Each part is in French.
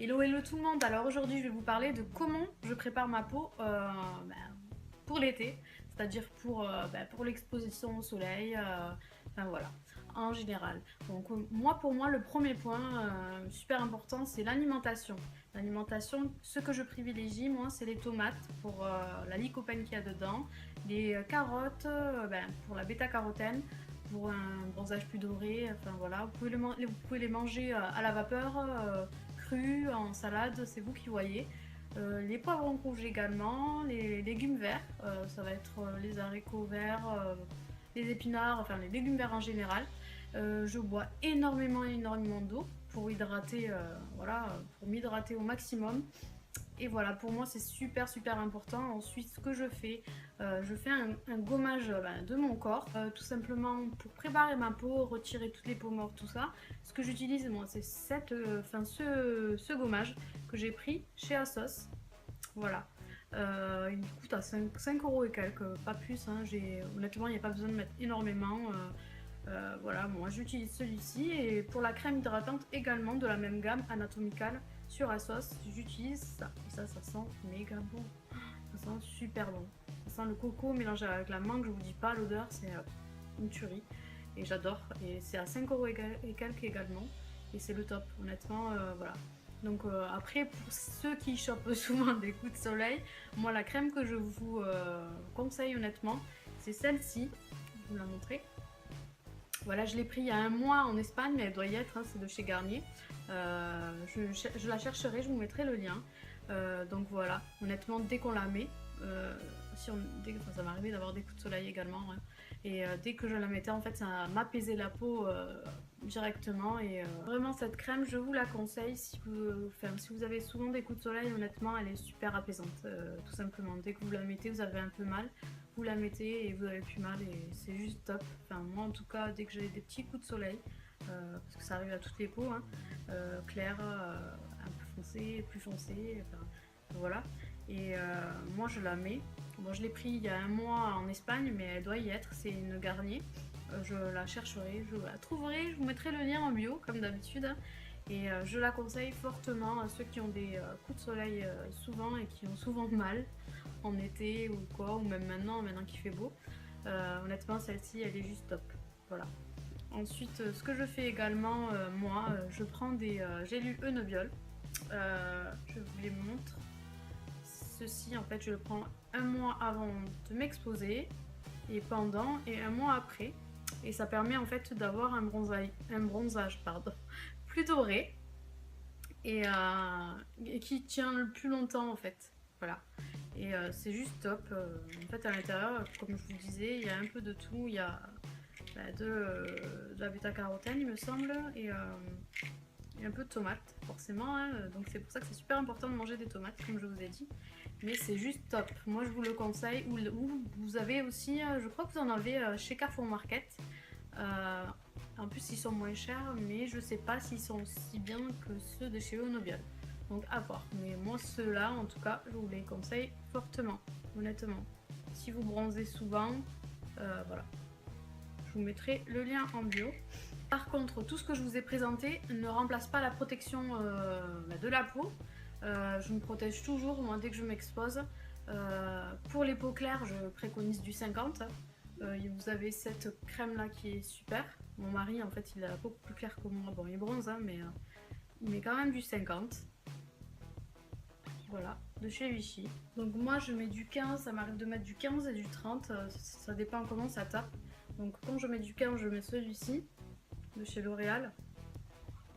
Hello tout le monde, alors aujourd'hui je vais vous parler de comment je prépare ma peau pour l'été, c'est-à-dire pour l'exposition au soleil, enfin voilà, en général. Donc pour moi le premier point super important c'est l'alimentation. L'alimentation, ce que je privilégie moi c'est les tomates pour la lycopène qu'il y a dedans, les carottes pour la bêta-carotène, pour un bronzage plus doré, enfin voilà, vous pouvez les manger à la vapeur, cru, en salade, c'est vous qui voyez. Les poivrons rouges également, les légumes verts, ça va être les haricots verts, les épinards, enfin les légumes verts en général. Je bois énormément d'eau pour hydrater, voilà, pour m'hydrater au maximum. Et voilà, pour moi c'est super important. Ensuite, ce que je fais un gommage de mon corps, tout simplement pour préparer ma peau, retirer toutes les peaux mortes, tout ça. Ce que j'utilise moi, c'est ce gommage que j'ai pris chez Asos. Voilà. Il coûte à 5 € et quelques, pas plus. Hein. Honnêtement, il n'y a pas besoin de mettre énormément. Voilà, moi j'utilise celui-ci et pour la crème hydratante également de la même gamme Anatomical sur Asos, j'utilise ça. Et ça sent méga bon. Ça sent super bon. Ça sent le coco mélangé avec la mangue, je vous dis pas, l'odeur c'est une tuerie. Et j'adore. Et c'est à 5 € et quelques également. Et c'est le top, honnêtement, voilà. Donc après, pour ceux qui chopent souvent des coups de soleil, moi la crème que je vous conseille honnêtement, c'est celle-ci. Je vais vous la montrer. Voilà, je l'ai pris il y a un mois en Espagne, mais elle doit y être, hein, c'est de chez Garnier. Je la chercherai, je vous mettrai le lien. Donc voilà, honnêtement, dès qu'on la met, ça m'est arrivé d'avoir des coups de soleil également, hein, et dès que je la mettais, en fait, ça m'apaisait la peau directement. Et vraiment, cette crème, je vous la conseille si vous avez souvent des coups de soleil. Honnêtement, elle est super apaisante, tout simplement. Dès que vous la mettez, vous avez un peu mal, vous la mettez et vous avez plus mal et c'est juste top. Enfin moi en tout cas dès que j'ai des petits coups de soleil, parce que ça arrive à toutes les peaux, hein, claires, un peu foncées, plus foncées, enfin voilà. Et moi je la mets. Moi je l'ai pris il y a un mois en Espagne mais elle doit y être, c'est une Garnier. Je la chercherai, je la trouverai, je vous mettrai le lien en bio comme d'habitude. Hein. Et je la conseille fortement à ceux qui ont des coups de soleil souvent et qui ont souvent mal en été ou quoi, ou même maintenant qu'il fait beau. Honnêtement, celle-ci, elle est juste top. Voilà. Ensuite, ce que je fais également, moi, je prends des gélules Enebiol. Je vous les montre. Ceci, en fait, je le prends un mois avant de m'exposer, et pendant, et un mois après. Et ça permet en fait d'avoir un bronzage plus doré et qui tient le plus longtemps en fait. Voilà. Et c'est juste top. En fait, à l'intérieur, comme je vous disais, il y a un peu de tout. Il y a de la bêta-carotène, il me semble, et un peu de tomates, forcément. Hein. Donc, c'est pour ça que c'est super important de manger des tomates, comme je vous ai dit. Mais c'est juste top. Moi, je vous le conseille. Ou vous avez aussi, je crois que vous en avez chez Carrefour Market. En plus, ils sont moins chers, mais je sais pas s'ils sont aussi bien que ceux de chez Onobiol. Donc à voir. Mais moi ceux-là, en tout cas, je vous les conseille fortement, honnêtement. Si vous bronzez souvent, voilà. Je vous mettrai le lien en bio. Par contre, tout ce que je vous ai présenté ne remplace pas la protection de la peau. Je me protège toujours, moi, dès que je m'expose. Pour les peaux claires, je préconise du 50. Vous avez cette crème là qui est super. Mon mari, en fait, il a la peau plus claire que moi. Bon, il bronze, hein, mais il met quand même du 50. Voilà, de chez Vichy. Donc moi je mets du 15, ça m'arrive de mettre du 15 et du 30, ça dépend comment ça tape. Donc quand je mets du 15, je mets celui-ci, de chez L'Oréal.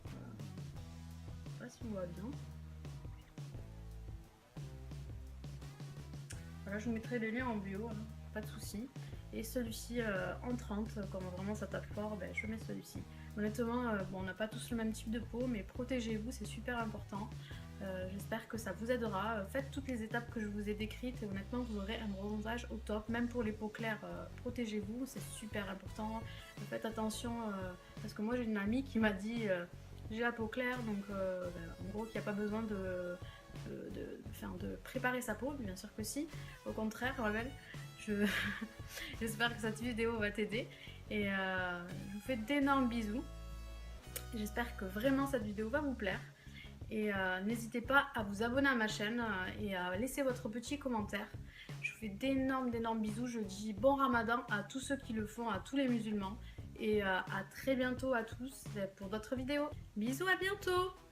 Je sais pas si on voit bien. Voilà, je vous mettrai les liens en bio, hein, pas de souci. Et celui-ci en 30, quand vraiment ça tape fort, ben, je mets celui-ci. Honnêtement, bon, on n'a pas tous le même type de peau, mais protégez-vous, c'est super important. J'espère que ça vous aidera. Faites toutes les étapes que je vous ai décrites et honnêtement vous aurez un bronzage au top. Même pour les peaux claires, protégez-vous, c'est super important. Faites attention parce que moi j'ai une amie qui m'a dit j'ai la peau claire donc en gros qu'il n'y a pas besoin de préparer sa peau, bien sûr que si. Au contraire, Rebelle, j'espère que cette vidéo va t'aider et je vous fais d'énormes bisous. J'espère que vraiment cette vidéo va vous plaire. Et n'hésitez pas à vous abonner à ma chaîne et à laisser votre petit commentaire. Je vous fais d'énormes bisous. Je dis bon ramadan à tous ceux qui le font, à tous les musulmans. Et à très bientôt à tous pour d'autres vidéos. Bisous, à bientôt!